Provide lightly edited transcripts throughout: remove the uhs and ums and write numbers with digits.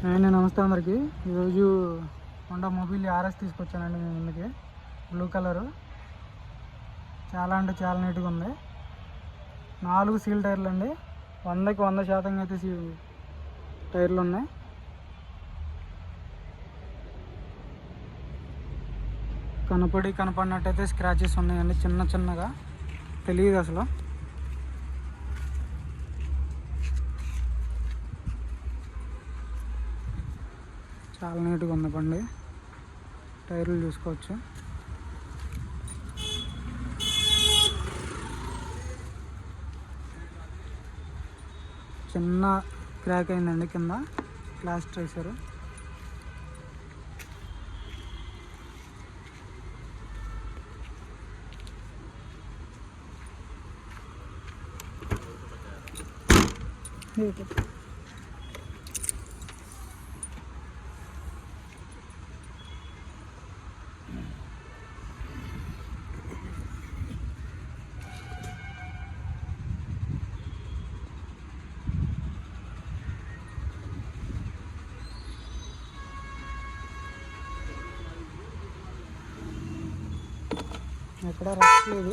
నమస్తే అందరికి. ఈరోజు హోండా మొబైల్ ఆర్ఎస్ తీసుకొచ్చానండి మీ ముందుకి. బ్లూ కలరు, చాలా అంటే చాలా నీట్గా ఉంది. 4 సీల్ టైర్లు అండి. 100కి 100% అయితే టైర్లు ఉన్నాయి. కనపడినట్టయితే స్క్రాచెస్ ఉన్నాయండి, చిన్న చిన్నగా తెలియదు అసలు. చాలా నీట్గా ఉంది బండి. టైర్లు చూసుకోవచ్చు. చిన్న క్రాక్ అయిందండి కింద, ప్లాస్టర్ వేశారు. ఎక్కడ రష్ లేదు.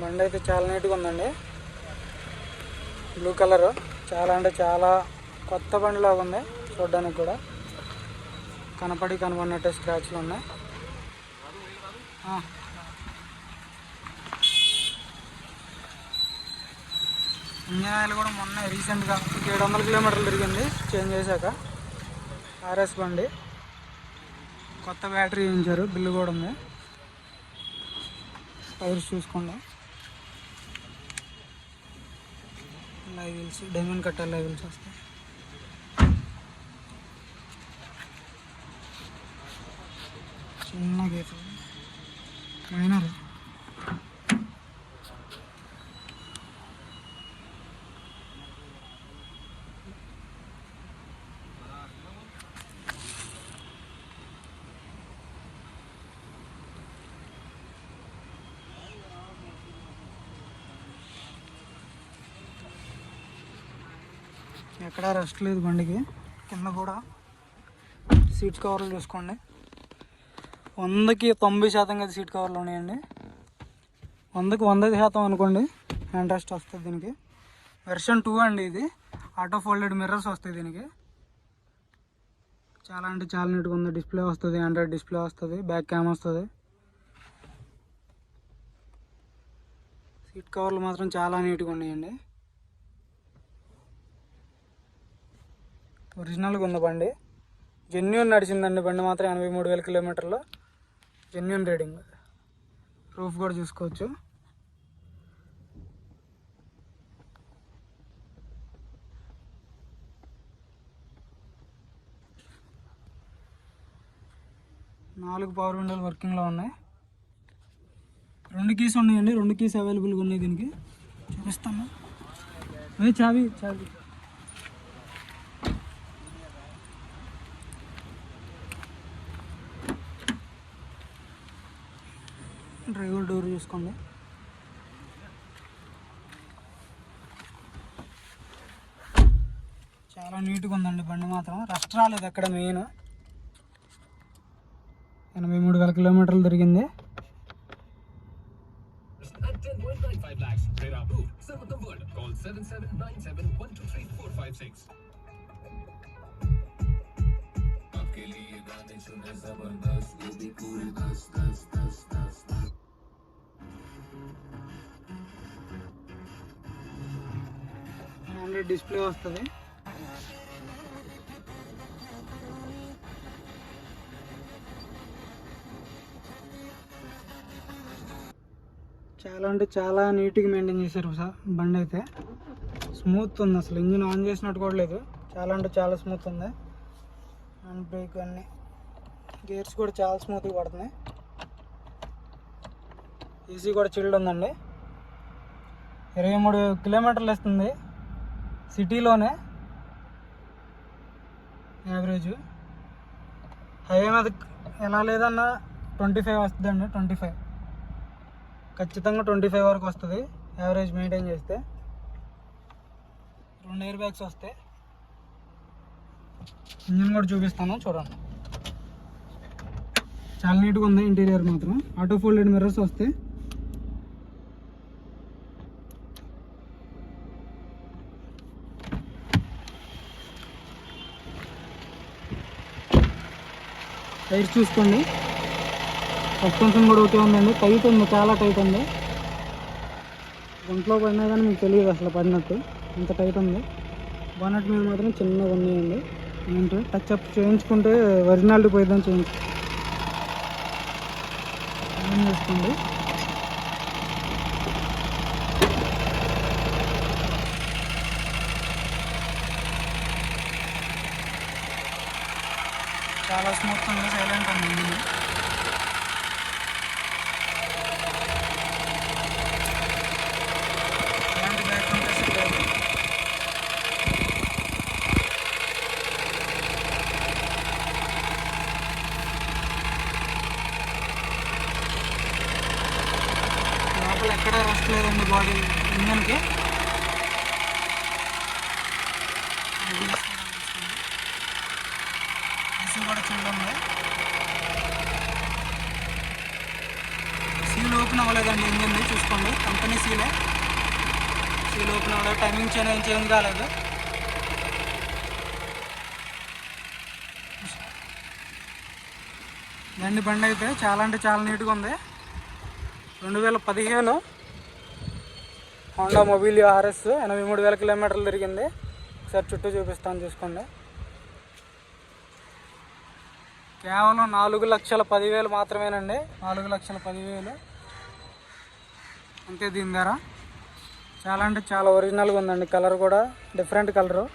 బండి అయితే చాలా నీట్గా ఉందండి. బ్లూ కలర్, చాలా అంటే చాలా కొత్త బండిలాగా ఉంది చూడడానికి కూడా. కనపడినట్టే స్క్రాచ్లు ఉన్నాయి. ఇంజన్ ఆయిల్ కూడా మొన్న రీసెంట్గా 700 కిలోమీటర్లు తిరిగింది చేంజ్ చేశాక. ఆర్ఎస్ బండి, కొత్త బ్యాటరీ వేయించారు, బిల్లు కూడా ఉంది. టైర్స్ చూసుకోండి, live wheels, diamond cutter live wheels వస్తాయి. చిన్న గీత మైనర్. ఎక్కడా రెస్ట్ లేదు బండికి. కింద కూడా సీట్ కవర్లు చూసుకోండి. 100కి 90% అయితే సీట్ కవర్లు ఉన్నాయండి. 100కి 100% అనుకోండి హ్యాండ్ రెస్ట్ వస్తుంది దీనికి. వెర్షన్ 2 అండి ఇది. ఆటో ఫోల్డెడ్ మిర్రర్స్ వస్తాయి దీనికి. చాలా అంటే చాలా నీట్గా ఉంది. డిస్ప్లే వస్తుంది, ఆండ్రాయిడ్ డిస్ప్లే వస్తుంది, బ్యాక్ క్యామ్ వస్తుంది. సీట్ కవర్లు మాత్రం చాలా నీట్గా ఉన్నాయండి. ఒరిజినల్గా ఉంది బండి. జెన్యూన్ నడిచిందండి బండి మాత్రం. 83,000 కిలోమీటర్లు జెన్యూన్ రీడింగ్. రూఫ్ కూడా చూసుకోవచ్చు. నాలుగు పవర్ విండోలు వర్కింగ్లో ఉన్నాయి. 2 కీస్ ఉన్నాయండి. 2 కీస్ అవైలబుల్గా ఉన్నాయి దీనికి. చూపిస్తాను. చావి డ్రైవర్ డోర్ చూసుకోండి. చాలా నీట్గా ఉందండి బండి మాత్రం. రస్ట్ రాలేదు అక్కడ. మెయిన్ 83,000 కిలోమీటర్లు తిరిగింది. ఆండ్రాయిడ్ డిస్ప్లే వస్తుంది. చాలా అంటే చాలా నీట్గా మెయింటైన్ చేశారు సార్. బండి అయితే స్మూత్ ఉంది. అసలు ఇంజిన్ ఆన్ చేసినట్టు కూడా లేదు. చాలా అంటే చాలా స్మూత్ ఉంది. హ్యాండ్ బ్రేక్ అన్నీ, గేర్స్ కూడా చాలా స్మూత్గా పడుతున్నాయి. ఏసీ కూడా చిల్డ్ ఉందండి. 23 కిలోమీటర్లు వస్తుంది సిటీలోనే యావరేజ్. హైవే మీద ఎలా లేదన్నా 25 వస్తుందండి. 25 ఖచ్చితంగా 25 వరకు వస్తుంది యావరేజ్ మెయింటైన్ చేస్తే. 2 ఎయిర్ బ్యాగ్స్ వస్తాయి. ఇంజిన్ కూడా చూపిస్తాను చూడండి. చాలా నీట్గా ఉంది ఇంటీరియర్ మాత్రం. ఆటో ఫోల్డెడ్ మిర్రర్స్ వస్తాయి. టైర్స్ చూసుకోండి. సస్పెన్షన్ కూడా ఓకే ఉందండి. టైట్ ఉంది, చాలా టైట్ ఉంది. ఒంట్లో పడినా కానీ మీకు తెలియదు అసలు పడినట్టు, ఇంత టైట్ ఉంది. బానెట్ మీద మాత్రం చిన్నగా ఉన్నాయండి. ఏంటో టచ్ అప్ చేయించుకుంటే ఒరిజినాలిటీ పోయిద్దని చేయించుకోండి. చాలా స్మూత్ ఉంది, సైలెంట్ ఉంది ఇంజిన్. ఎలాంటి బ్యాక్ కంప్రెసర్ లేదు. లోపల ఎక్కడ రెస్ట్ లేదండి బాడీ ఇంజిన్కి. ఏసీ కూడా చూడండి. సీల్ ఓపెన్ అవ్వలేదండి ఇంజిన్, చూసుకోండి. కంపెనీ సీలే. సీల్ ఓపెన్ అవ్వలేదు. టైమింగ్ చేంజ్ కాలేదు. బండి అయితే చాలా అంటే చాలా నీట్గా ఉంది. 2017 హోండా మొబిలియో RS 83,000 కిలోమీటర్లు తిరిగింది. ఒకసారి చుట్టూ చూపిస్తాను చూసుకోండి. కేవలం 4,10,000 మాత్రమేనండి. 4,10,000 అంతే దీని ధర. చాలా అంటే చాలా ఒరిజినల్గా ఉందండి. కలర్ కూడా డిఫరెంట్ కలరు.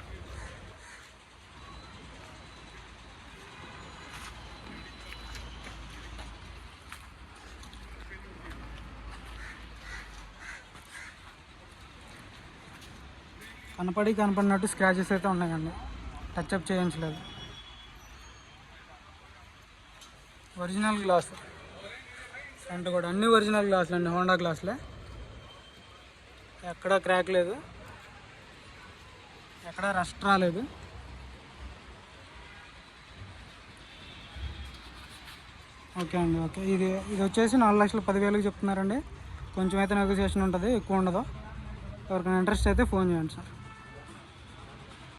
కనపడినట్టు స్క్రాచెస్ అయితే ఉన్నాయండి. టచ్అప్ చేయించలేదు. ఒరిజినల్ గ్లాస్ ఫ్రంట్ కూడా అన్ని ఒరిజినల్ గ్లాసులు అండి. హోండా గ్లాసులే. ఎక్కడా క్రాక్ లేదు, ఎక్కడా రస్ట్ రాలేదు. ఓకే అండి. ఓకే, ఇది వచ్చేసి 4,10,000 చెప్తున్నారండి. కొంచెం అయితే నెగోసియేషన్ ఉంటుంది, ఎక్కువ ఉండదు. ఎవరికైనా ఇంట్రెస్ట్ అయితే ఫోన్ చేయండి సార్.